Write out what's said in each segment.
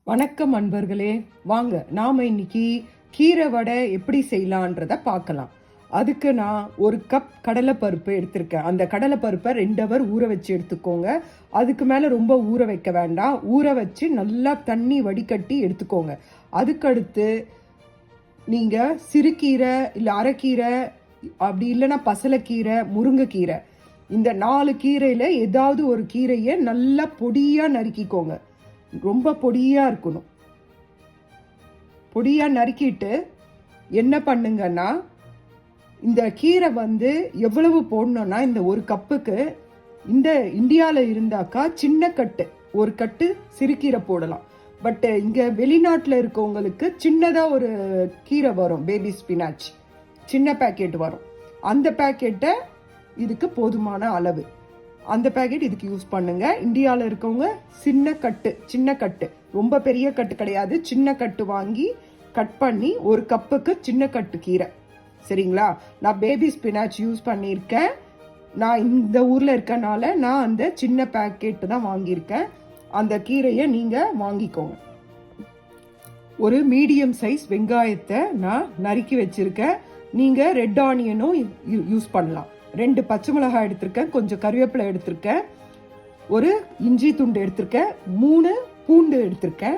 வணக்கம் அன்பர்களே, வாங்க நாம இன்னைக்கு கீரை வடை எப்படி செய்யலான்றத பார்க்கலாம். அதுக்கு நான் ஒரு கப் கடலைப்பருப்பு எடுத்திருக்கேன். அந்த கடலைப்பருப்பை 2 ஹவர் ஊற வச்சு எடுத்துக்கோங்க. அதுக்கு மேலே ரொம்ப ஊற வைக்க வேண்டாம். ஊற வச்சு நல்லா தண்ணி வடிகட்டி எடுத்துக்கோங்க. அதுக்கடுத்து நீங்கள் சிறுகீரை இல்லை அரைக்கீரை, அப்படி இல்லைன்னா பசலைக்கீரை, முருங்கைக்கீரை, இந்த 4 கீரையில் ஏதாவது ஒரு கீரையை நல்லா பொடியாக நறுக்கிக்கோங்க. ரொம்ப பொடியாக இருக்கணும். பொடியாக நறுக்கிட்டு என்ன பண்ணுங்கன்னா, இந்த கீரை எவ்வளவு போடணும்னா, இந்த ஒரு கப்புக்கு இந்த இந்தியாவில் இருந்தாக்கா சின்ன கட்டு ஒரு கட்டு சிறுகீரை போடலாம். பட் இங்கே வெளிநாட்டில் இருக்கவங்களுக்கு சின்னதாக ஒரு கீரை வரும், பேபி ஸ்பினாச், சின்ன பேக்கெட் வரும். அந்த பேக்கெட்டை இதுக்கு போதுமான அளவு, அந்த பேக்கெட் இதுக்கு யூஸ் பண்ணுங்க. இந்தியாவில் இருக்கவங்க சின்ன கட்டு, ரொம்ப பெரிய கட்டு கிடையாது, சின்ன கட்டு வாங்கி கட் பண்ணி ஒரு கப்புக்கு சின்ன கட்டு கீரை. சரிங்களா? நான் பேபி ஸ்பினாச் யூஸ் பண்ணியிருக்கேன். நான் இந்த ஊரில் இருக்கனால நான் அந்த சின்ன பேக்கெட்டு தான் வாங்கியிருக்கேன். அந்த கீரையை நீங்கள் வாங்கிக்கோங்க. ஒரு மீடியம் சைஸ் வெங்காயத்தை நான் நறுக்கி வச்சிருக்கேன். நீங்கள் ரெட் ஆனியனும் யூஸ் பண்ணலாம். 2 பச்சை மிளகாய் எடுத்திருக்கேன், கொஞ்சம் கருவேப்பிலை எடுத்திருக்கேன், ஒரு இஞ்சி துண்டு எடுத்திருக்கேன், 3 பூண்டு எடுத்திருக்கேன்,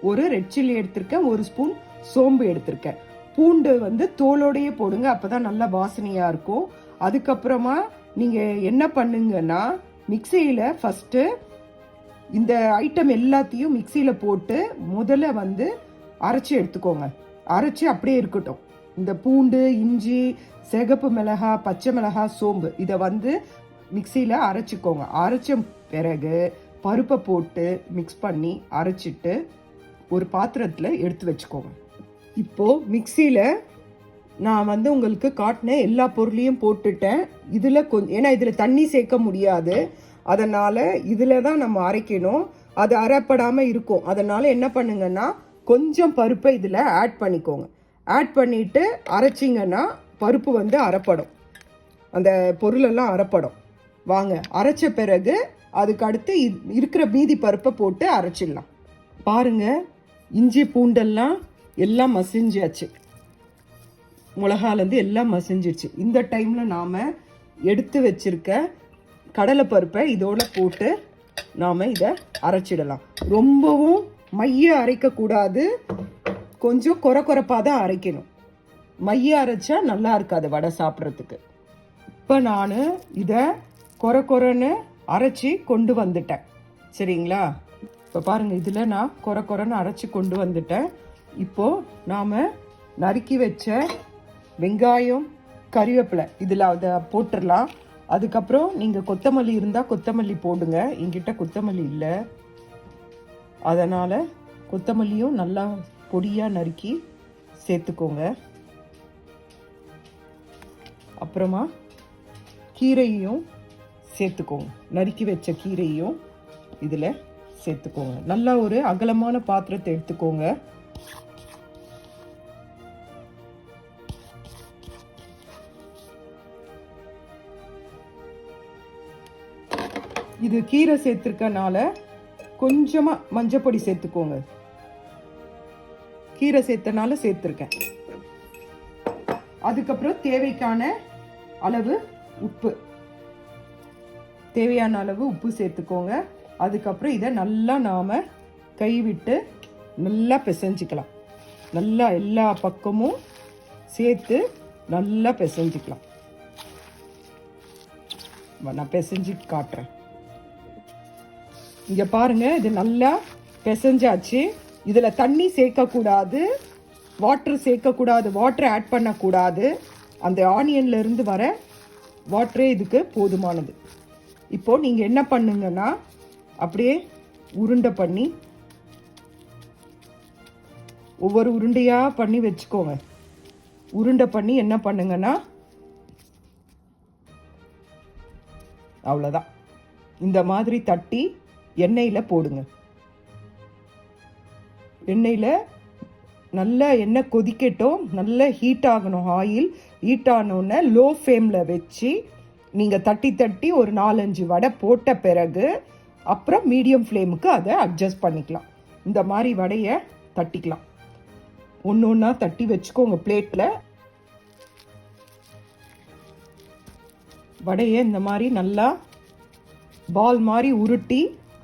ஒரு ரெட் சில்லி எடுத்திருக்கேன், 1 ஸ்பூன் சோம்பு எடுத்திருக்கேன். பூண்டு தோலோடையே போடுங்க, அப்போதான் நல்லா வாசனையாக இருக்கும். அதுக்கப்புறமா நீங்கள் என்ன பண்ணுங்கன்னா, மிக்சியில் ஃபஸ்ட்டு இந்த ஐட்டம் எல்லாத்தையும் மிக்சியில் போட்டு முதல்ல அரைச்சி எடுத்துக்கோங்க. அரைச்சி அப்படியே இருக்கட்டும். இந்த பூண்டு, இஞ்சி, சிகப்பு மிளகாய், பச்சை மிளகாய், சோம்பு இதை மிக்சியில் அரைச்சிக்கோங்க. அரைச்ச பிறகு பருப்பை போட்டு மிக்ஸ் பண்ணி அரைச்சிட்டு ஒரு பாத்திரத்தில் எடுத்து வச்சுக்கோங்க. இப்போது மிக்சியில் நான் உங்களுக்கு காட்டின எல்லா பொருளையும் போட்டுட்டேன். இதில் ஏன்னா இதில் தண்ணி சேர்க்க முடியாது, அதனால் இதில் தான் நம்ம அரைக்கணும். அது அரைப்படாமல் இருக்கும். அதனால் என்ன பண்ணுங்கன்னா, கொஞ்சம் பருப்பை இதில் ஆட் பண்ணிக்கோங்க. ஆட் பண்ணிவிட்டு அரைச்சிங்கன்னா பருப்பு அரைப்படும், அந்த பொருளெல்லாம் அரைப்படும். வாங்க, அரைச்ச பிறகு அதுக்கு அடுத்து இருக்கிற மீதி பருப்பை போட்டு அரைச்சிடலாம். பாருங்க, இஞ்சி பூண்டெல்லாம் எல்லாம் மசிஞ்சாச்சு, மிளகாலேருந்து எல்லாம் மசிஞ்சிச்சு. இந்த டைமில் நாம் எடுத்து வச்சிருக்க கடலைப்பருப்பை இதோட போட்டு நாம் இதை அரைச்சிடலாம். ரொம்பவும் மைய அரைக்கக்கூடாது, கொஞ்சம் கொரப்பாக தான் அரைக்கணும். மைய அரைச்சா நல்லா இருக்காது வடை சாப்பிட்றதுக்கு. இப்போ நான் இதை கொரன்னு அரைச்சி கொண்டு வந்துட்டேன். சரிங்களா? இப்போ பாருங்கள், இதில் நான் கொரன்னு அரைச்சி கொண்டு வந்துட்டேன். இப்போது நாம் நறுக்கி வச்ச வெங்காயம், கறிவேப்பிலை இதில் அதை போட்டுடலாம். அதுக்கப்புறம் நீங்கள் கொத்தமல்லி இருந்தால் கொத்தமல்லி போடுங்க. என்கிட்ட கொத்தமல்லி இல்லை, அதனால் கொத்தமல்லியும் நல்லா பொடியாக நறுக்கி சேர்த்துக்கோங்க. அப்புறமா கீரையும் சேர்த்துக்கோங்க. நறுக்கி வச்ச கீரையும் இதில் சேர்த்துக்கோங்க. நல்லா ஒரு அகலமான பாத்திரத்தை எடுத்துக்கோங்க. இது கீரை சேர்த்துருக்கனால கொஞ்சமாக மஞ்சப்பொடி சேர்த்துக்கோங்க. கீரை சேர்த்தனால சேர்த்துருக்கேன். அதுக்கப்புறம் தேவையான அளவு உப்பு, தேவையான அளவு உப்பு சேர்த்துக்கோங்க. அதுக்கப்புறம் இதை நல்லா நாம் கைவிட்டு நல்லா பிசைஞ்சிக்கலாம். நல்லா எல்லா பக்கமும் சேர்த்து நல்லா பிசைஞ்சிக்கலாம். நான் பிசைஞ்சு காட்டுறேன். இங்கே பாருங்கள், இது நல்லா பிசைஞ்சாச்சு. இதில் தண்ணி சேர்க்கக்கூடாது, வாட்டர் சேர்க்கக்கூடாது, வாட்டர் ஆட் பண்ணக்கூடாது. அந்த ஆனியன்லேருந்து வர வாட்டரே இதுக்கு போதுமானது. இப்போது நீங்கள் என்ன பண்ணுங்கன்னா, அப்படியே உருண்டை பண்ணி ஒவ்வொரு உருண்டையாக பண்ணி வச்சுக்கோங்க. உருண்டை பண்ணி என்ன பண்ணுங்கன்னா, அவ்வளோதான், இந்த மாதிரி தட்டி எண்ணெயில் போடுங்க. எண்ணெயில் நல்லா எண்ணெய் கொதிக்கட்டும், நல்லா ஹீட் ஆகணும். ஆயில் ஹீட் ஆனோடனே லோ ஃப்ளேமில் வச்சு நீங்கள் தட்டி ஒரு 4-5 வடை போட்ட பிறகு அப்புறம் மீடியம் ஃப்ளேமுக்கு அதை அட்ஜஸ்ட் பண்ணிக்கலாம். இந்த மாதிரி வடையை தட்டிக்கலாம். ஒன்று ஒன்றா தட்டி வச்சுக்கோங்க பிளேட்டில். வடையை இந்த மாதிரி நல்லா பால் மாதிரி உருட்டி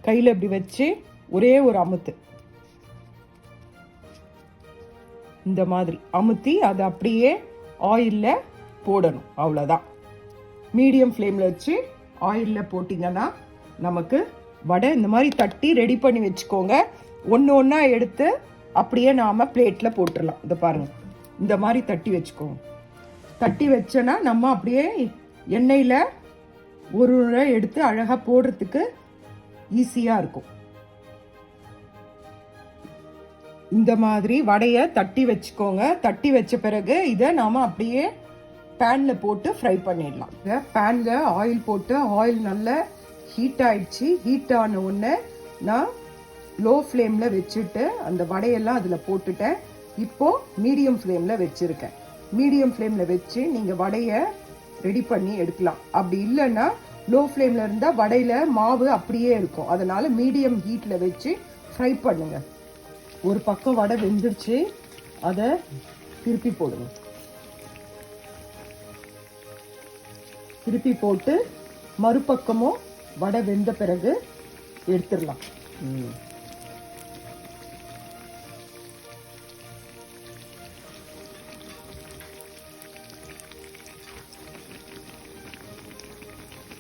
கையில் இப்படி வச்சு ஒரே ஒரு அமுத்து, இந்த மாதிரி அமுத்தி அதை அப்படியே ஆயிலில் போடணும். அவ்வளோதான். மீடியம் ஃப்ளேமில் வச்சு ஆயிலில் போட்டிங்கன்னா நமக்கு வடை இந்த மாதிரி தட்டி ரெடி பண்ணி வச்சுக்கோங்க. ஒன்று ஒன்றா எடுத்து அப்படியே நாம் பிளேட்டில் போட்டுடலாம். இதை பாருங்கள், இந்த மாதிரி தட்டி வச்சுக்கோங்க. தட்டி வச்சோன்னா நம்ம அப்படியே எண்ணெயில் ஒரு முறை எடுத்து அழகாக போடுறதுக்கு ஈஸியாக இருக்கும். இந்த மாதிரி வடையை தட்டி வச்சுக்கோங்க. தட்டி வச்ச பிறகு இதை நாம் அப்படியே பேனில் போட்டு ஃப்ரை பண்ணிடலாம். பேனில் ஆயில் போட்டு ஆயில் நல்லா ஹீட் ஆயிடுச்சு. ஹீட் ஆன உடனே நான் லோ ஃப்ளேமில் வச்சுட்டு அந்த வடையெல்லாம் அதில் போட்டுட்டேன். இப்போது மீடியம் ஃப்ளேமில் வச்சுருக்கேன். மீடியம் ஃப்ளேமில் வச்சு நீங்கள் வடையை ரெடி பண்ணி எடுக்கலாம். அப்படி இல்லைன்னா லோ ஃப்ளேமில் இருந்தால் வடையில் மாவு அப்படியே இருக்கும். அதனால் மீடியம் ஹீட்டில் வச்சு ஃப்ரை பண்ணுங்கள். ஒரு பக்கம் வடை வெந்துருச்சு, அதை திருப்பி போடுங்க. திருப்பி போட்டு மறுபக்கமும் வடை வெந்த பிறகு எடுத்துடலாம்.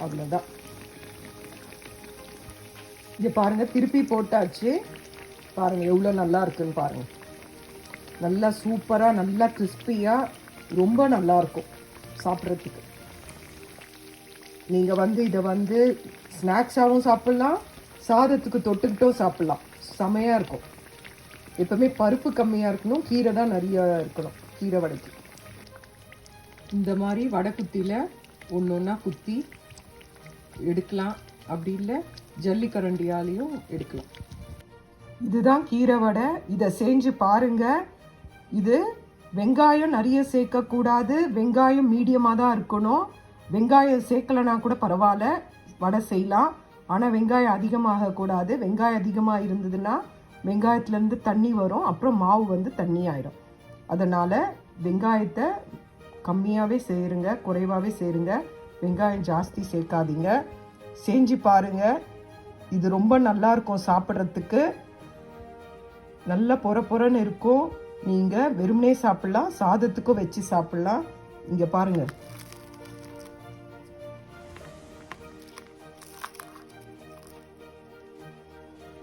அவ்வளோதான். இங்கே பாருங்க, திருப்பி போட்டாச்சு. பாருங்க எவ்வளோ நல்லா இருக்குன்னு பாருங்க. நல்லா சூப்பராக, நல்லா கிறிஸ்பியாக, ரொம்ப நல்லா இருக்கும் சாப்பிட்றதுக்கு. நீங்கள் இதை ஸ்நாக்ஸாகவும் சாப்பிட்லாம், சாதத்துக்கு தொட்டுக்கிட்டும் சாப்பிட்லாம். செமையாக இருக்கும். எப்பவுமே பருப்பு கம்மியாக இருக்கணும், கீரை தான் நிறைய இருக்கணும் கீரை வடைக்கு. இந்த மாதிரி வடை குத்தியில் ஒன்று ஒன்றா குத்தி எடுக்கலாம். அப்படி இல்லை ஜல்லிக்கரண்டியாலையும் எடுக்கலாம். இதுதான் கீரை வடை. இதை செஞ்சு பாருங்க. இது வெங்காயம் நிறைய சேர்க்கக்கூடாது, வெங்காயம் மீடியமாக தான் இருக்கணும். வெங்காயம் சேர்க்கலைன்னா கூட பரவாயில்ல, வடை செய்யலாம். ஆனால் வெங்காயம் அதிகமாக கூடாது. வெங்காயம் அதிகமாக இருந்ததுன்னா வெங்காயத்துலேருந்து தண்ணி வரும், அப்புறம் மாவு தண்ணி ஆயிடும். அதனால் வெங்காயத்தை கம்மியாகவே சேருங்க, குறைவாகவே சேருங்க. வெங்காயம் ஜாஸ்தி சேர்க்காதீங்க. செஞ்சு பாருங்க. இது ரொம்ப நல்லா இருக்கும் சாப்பிட்றதுக்கு. நல்ல பொறன்னு இருக்கும். நீங்கள் வெறுமனே சாப்பிட்லாம், சாதத்துக்கும் வச்சு சாப்பிட்லாம். இங்கே பாருங்க,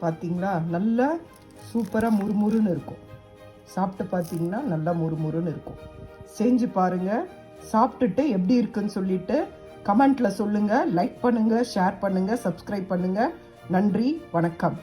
பார்த்தீங்களா? நல்லா சூப்பராக முறுமுறுன்னு இருக்கும். சாப்பிட்டு பார்த்தீங்கன்னா நல்லா முறுமுறுன்னு இருக்கும். செஞ்சு பாருங்க. சாப்பிட்டுட்டு எப்படி இருக்குன்னு சொல்லிட்டு கமெண்ட்ல சொல்லுங்க. லைக் பண்ணுங்க, ஷேர் பண்ணுங்க, சப்ஸ்கிரைப் பண்ணுங்க. நன்றி, வணக்கம்.